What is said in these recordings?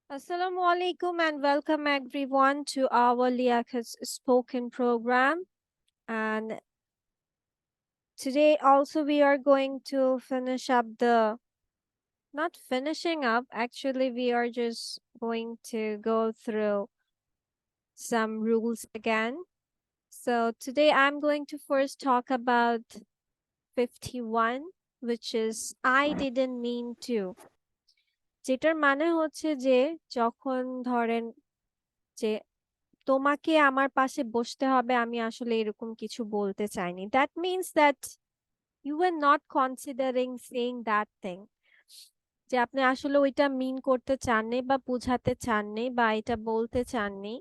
Assalamu alaikum and welcome everyone to our Liakat's spoken program. And today also we are going to finish up not finishing up, actually we are just going to go through some rules again. So today I'm going to first talk about 51, which is I didn't mean to. যেটার মানে হচ্ছে যে যখন ধরেন যে তোমাকে আমার পাশে বসতে হবে আমি আসলে এরকম কিছু বলতে চাইনি, that means that you are not considering saying that thing, যে আপনি আসলে ওইটা মিন করতে চাননি বা বুঝাতে চাননি বা এটা বলতে চাননি।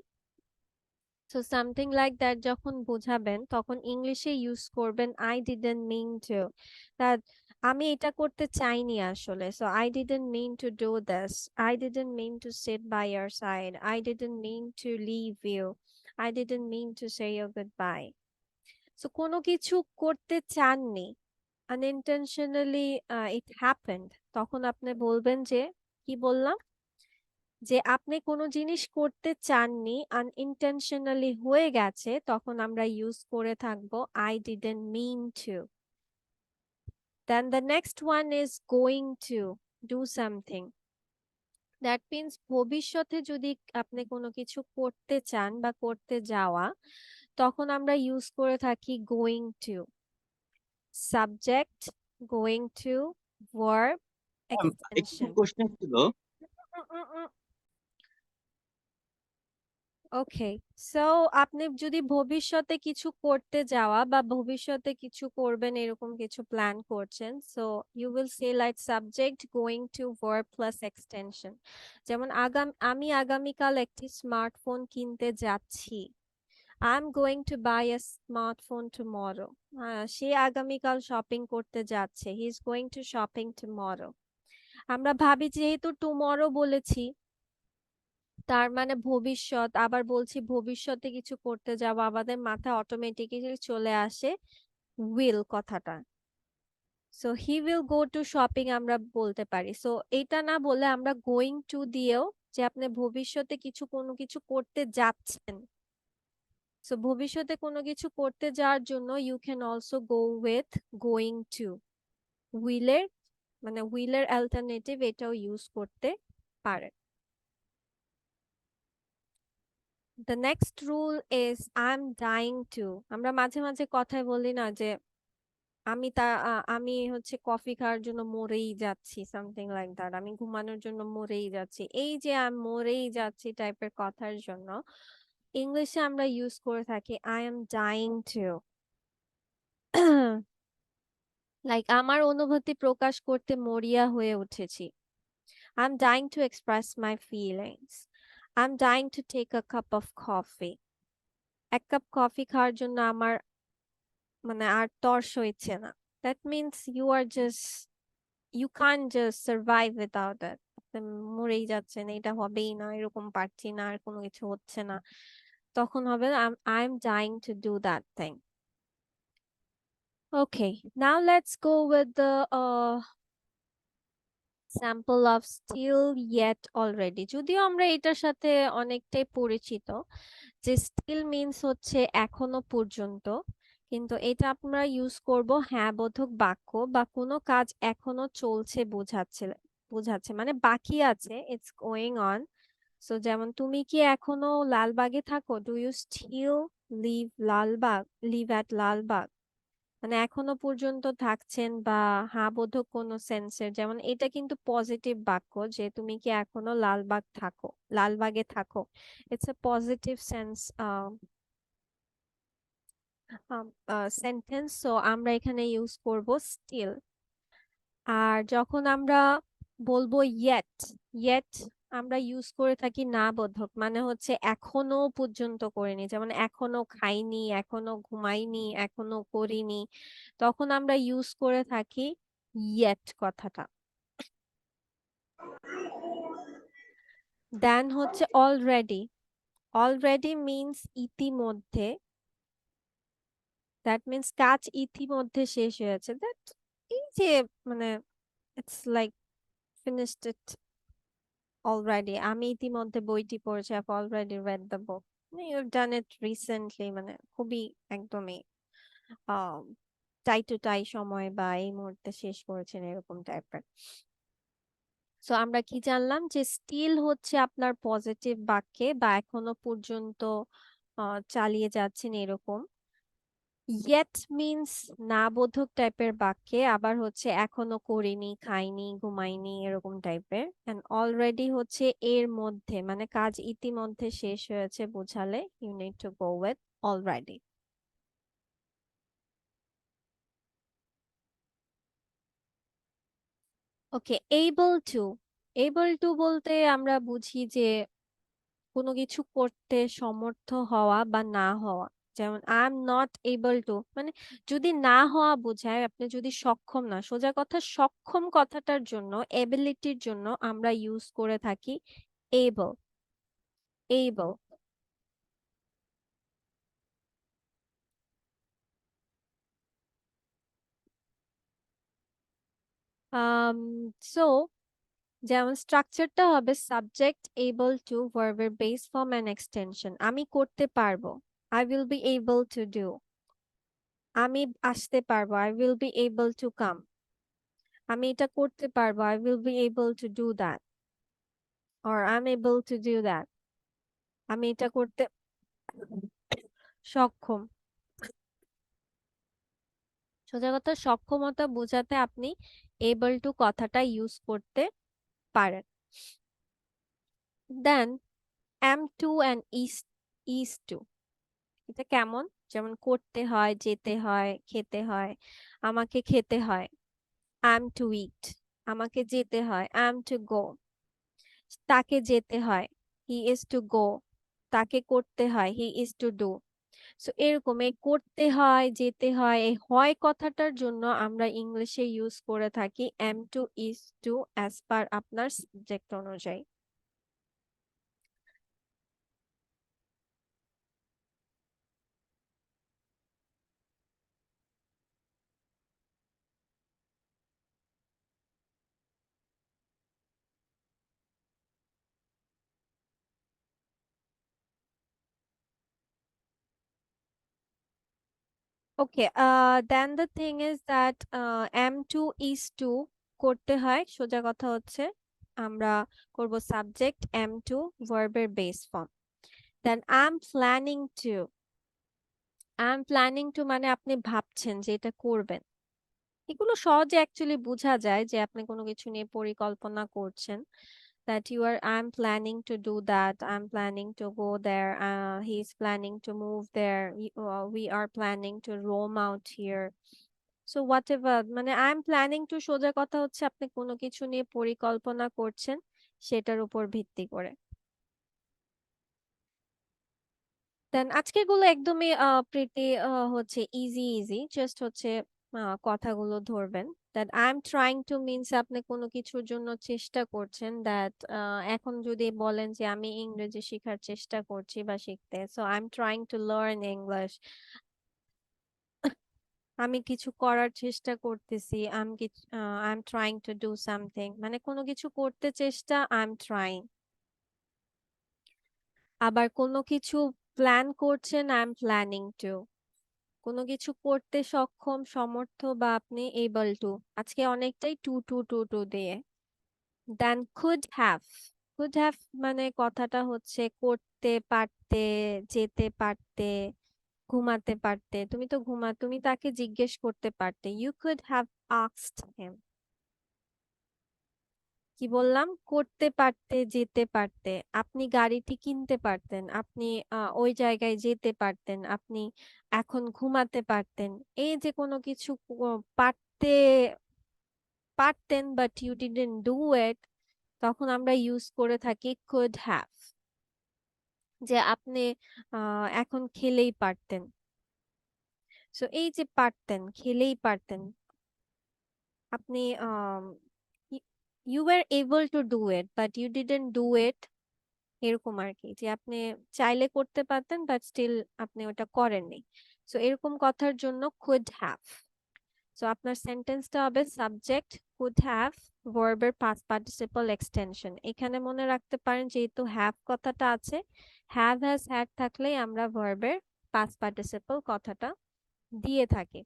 সো সামথিং লাইক দ্যাট যখন বুঝাবেন তখন ইংলিশে ইউজ করবেন I didn't mean to, that আমি এটা করতে চাইনি আসলে। So I didn't mean to do this, I didn't mean to sit by your side, I didn't mean to leave you, I didn't mean to say you goodbye. So কোনো কিছু করতে চাননি, unintentionally it happened, তখন আপনি বলবেন যে কি বললাম, যে আপনি কোনো জিনিস করতে চাননি আনইনটেনশনালি হয়ে গেছে, তখন আমরা ইউজ করে থাকবো I didn't mean to. Then the next one is going to do something, that means ভবিষ্যতে যদি আপনি কোনো কিছু করতে চান বা করতে যাওয়া, তখন আমরা ইউজ করে থাকি going to. Subject, going to, verb, একটু এক্সটেনশন। কোশ্চেন ছিল। ওকে, সো আপনি যদি ভবিষ্যতে কিছু করতে যাওয়া বা ভবিষ্যতে কিছু করবেন এরকম কিছু প্ল্যান করছেন, so you will say like subject going to verb plus extension. যেমন আমি আগামীকাল একটি স্মার্টফোন কিনতে যাচ্ছি, I am going to buy a smartphone tomorrow. সে আগামীকাল শপিং করতে যাচ্ছে, he is going to shopping tomorrow. আমরা ভাবি যেহেতু টুমরো বলেছি তার মানে ভবিষ্যৎ, আবার বলছি ভবিষ্যতে কিছু করতে যাবো, আমাদের মাথায় অটোমেটিক্যালি চলে আসে উইল কথাটা। So he will go to shopping আমরা বলতে পারি। সো এটা না বলে আমরা গোয়িং টু দিয়েও, যে আপনি ভবিষ্যতে কোনো কিছু করতে যাচ্ছেন, সো ভবিষ্যতে কোনো কিছু করতে যাওয়ার জন্য you can also go with going to. উইলের মানে উইলের অ্যালটারনেটিভ এটাও ইউজ করতে পারে। The next rule is I'm dying to. আমরা মাঝে মাঝে কথায় বলি না যে আমি হচ্ছে কফি খাওয়ার জন্য মরেই যাচ্ছি, সামথিং লাইক দ্যাট, আমি ঘুমানোর জন্য মরেই যাচ্ছি। এই যে আমি মরেই যাচ্ছি টাইপের কথার জন্য ইংলিশে আমরা ইউজ করে থাকি I am dying to. Like আমার অনুভূতি প্রকাশ করতে মরিয়া হয়ে উঠেছি, I'm dying to express my feelings, I'm dying to take a cup of coffee. এক কাপ কফি খাওয়ার জন্য আমার মানে আর তর্স হইছে না, that means you are just, you can't just survive without that, আপনি মরেই যাচ্ছেন, এটা হবেই না, এরকম পারছি না, আর কোনো কিছু হচ্ছে না, তখন হবে I am dying to do that thing. Okay, now let's go with the sample of still yet already. যদিও আমরা এটার সাথে অনেকটাই পরিচিত, যে স্টিল মিন্স হচ্ছে এখনো পর্যন্ত, কিন্তু এটা আমরা ইউজ করব হ্যাঁ বোধক বাক্য বা কোনো কাজ এখনো চলছে বোঝাচ্ছে, মানে বাকি আছে, ইটস গোয়িং অন। সো যেমন তুমি কি এখনো লালবাগে থাকো, do you still live Lalbagh, live at Lalbagh, মানে এখনো পর্যন্ত থাকছেন বা হ্যাঁ বোধক কোনো সেন্সের, যেমন এটা কিন্তু পজিটিভ বাক্য, যে তুমি কি এখনো লালবাগে থাকো, it's a positive sense sentence, so আমরা এখানে ইউজ করব স্টিল। আর যখন আমরা বলবো ইয়েট, ইয়েট আমরা ইউজ করে থাকি না বোধক, মানে হচ্ছে এখনো পর্যন্ত করিনি, যেমন এখনো খাইনি, এখনো ঘুমাইনি, এখনো করিনি, তখন আমরা ইউজ করে থাকি ইয়েট কথাটা। দেন হচ্ছে অলরেডি, অলরেডি মিন্স ইতিমধ্যে, দ্যাট মিন্স কাজ ইতিমধ্যে শেষ হয়েছে, দ্যাট, এই যে, মানে, it's like finished it, already আমি ইতিমধ্যে বইটি পড়েছি। I've already read the book. You've done it recently, মানে খুবই একদমই টাই টু টাই সময় বা এই মুহূর্তে শেষ করেছেন এরকম টাইপের। সো আমরা কি জানলাম যে স্টিল হচ্ছে আপনার পজিটিভ বাক্যে বা এখনো পর্যন্ত চালিয়ে যাচ্ছেন এরকম। ইয়েট মিন্স না বোধক টাইপের বাক্যে আবার হচ্ছে এখনো করিনি, খাইনি, ঘুমাইনি এরকম টাইপের। এন্ড অলরেডি হচ্ছে এর মধ্যে, মানে কাজ ইতিমধ্যে শেষ হয়েছে বোঝালে you need to go with already. Okay, able to. Able to বলতে আমরা বুঝি যে কোনো কিছু করতে সমর্থ হওয়া বা না হওয়া। যেমন I am not able to, মানে যদি না হওয়া বোঝায় আপনি যদি সক্ষম না, সোজা কথা সক্ষম কথাটার জন্য, এবিলিটির জন্য আমরা ইউজ করে থাকি এবল। এবল। আম সো যেমন স্ট্রাকচারটা হবে সাবজেক্ট এবল টু ভার্বের বেস ফর্ম এন্ড এক্সটেনশন। আমি করতে পারবো, I will be able to do. আমি আসতে পারবো, I will be able to come. আমি এটা করতে পারবো, I will be able to do that, or I'm able to do that. আমি এটা করতে সক্ষম। সোজা কথা সক্ষমতা বোঝাতে আপনি able to কথাটা ইউজ করতে পারেন। দেন am to and is to, এটা কেমন? যেমন করতে হয়, যেতে হয়, খেতে হয়। আমাকে খেতে হয়, am to eat। আমাকে যেতে হয়, am to go। তাকে যেতে হয়, he is to go। তাকে করতে হয়, he is to do। So এরকম এই করতে হয়, যেতে হয়, এই হয় কথাটার জন্য আমরা ইংলিশে ইউজ করে থাকি am to, is to, as per আপনার সাবজেক্ট অনুযায়ী। Okay, then the thing is that am to, is to করতে হয়, সোজা কথা হচ্ছে আমরা করব সাবজেক্ট এম টু, ভার্বের base form. Then I am planning to মানে আপনি ভাবছেন যে এটা করবেন। এগুলো সহজে অ্যাকচুয়ালি বোঝা যায় যে আপনি কোনো কিছু নিয়ে পরিকল্পনা করছেন। That you are, I'm planning to do that, I'm planning to go there, he's planning to move there, we are planning to roam out here. So whatever, মানে I'm planning to সোজা কথা হচ্ছে আপনি কোনো কিছু নিয়ে পরিকল্পনা করছেন সেটার উপর ভিত্তি করে। দেন আজকের গুলো একদমই প্রিটি হচ্ছে ইজি ইজি, জাস্ট হচ্ছে কথাগুলো ধরবেন। That I am trying to means আপনি কোনো কিছুর জন্য চেষ্টা করছেন। দ্যাট এখন যদি বলেন যে আমি ইংরেজি শেখার চেষ্টা করছি বা শিখতে, so I am trying to learn English. আমি কিছু করার চেষ্টা করতেছি, I am trying to do something, মানে কোনো কিছু করতে চেষ্টা, আই এম ট্রাইং। আবার কোনো কিছু প্ল্যান করছেন, আই এম প্ল্যানিং টু। কোনো কিছু করতে সক্ষম, সমর্থ বা আপনি এবল টু, আজকে অনেকটাই টু টু টু টু দিয়ে। দেন কুড হ্যাভ মানে কথাটা হচ্ছে করতে পারতে, যেতে পারতে, ঘুমাতে পারতে। তুমি তাকে জিজ্ঞেস করতে পারতে, you could have asked him. কি বললাম? করতে পারতে, যেতে পারতে। আপনি গাড়িটি কিনতে পারতেন, আপনি ওই জায়গায় যেতে পারতেন, আপনি এখন ঘুমাতে পারতেন। এই যে কোনো কিছু পারতে পারতেন but you didn't do it, তখন আমরা ইউজ করে থাকি কুড হ্যাভ। যে আপনি এখন খেলেই পারতেন। সো এই যে পারতেন, খেলেই পারতেন, আপনি you were able to do it but you didn't do it, এরকম আর কি, যে আপনি চাইলে করতে পারতেন বাট স্টিল আপনি ওটা করেননি। সো এরকম কথার জন্য কুড হ্যাভ। সো আপনার সেন্টেন্সটা হবে সাবজেক্ট কুড হ্যাভ ভার্বের পাস্ট পার্টিসিপল এক্সটেনশন। এখানে মনে রাখতে পারেন যেহেতু হ্যাভ কথাটা আছে, হ্যাভ হ্যাজ হ্যাড থাকলেই আমরা ভার্বের পাস্ট পার্টিসিপল কথাটা দিয়ে থাকি।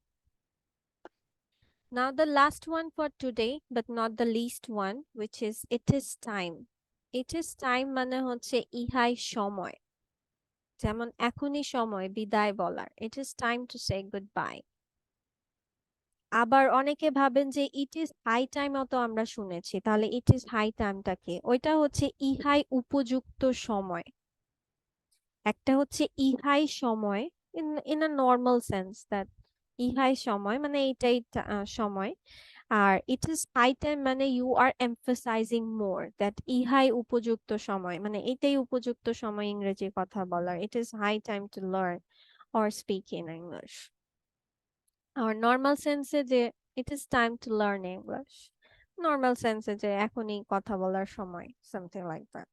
Now the last one for today but not the least one, which is it is time. It is time মানে হচ্ছে ইহাই সময়, যেমন এখনই সময় বিদায় বলার, it is time to say goodbye. আবার অনেকে ভাবেন যে ইট ইজ হাই টাইম, অত আমরা শুনেছি, তাহলে ইট ইজ হাই টাইমটা কি? ওইটা হচ্ছে ইহাই উপযুক্ত সময়। একটা হচ্ছে ইহাই সময় in a normal sense, that ইহাই সময় মানে এইটাই সময়। আর ইট ইজ হাই টাইম মানে you are emphasising more that ইহাই উপযুক্ত সময়, মানে এটাই উপযুক্ত সময় ইংরেজি কথা বলার। It is high time to learn or speak in English. আর নর্মাল সেন্সে যে it is time to learn English, normal সেন্সে যে এখনই কথা বলার সময়, সামথিং লাইক দ্যাট।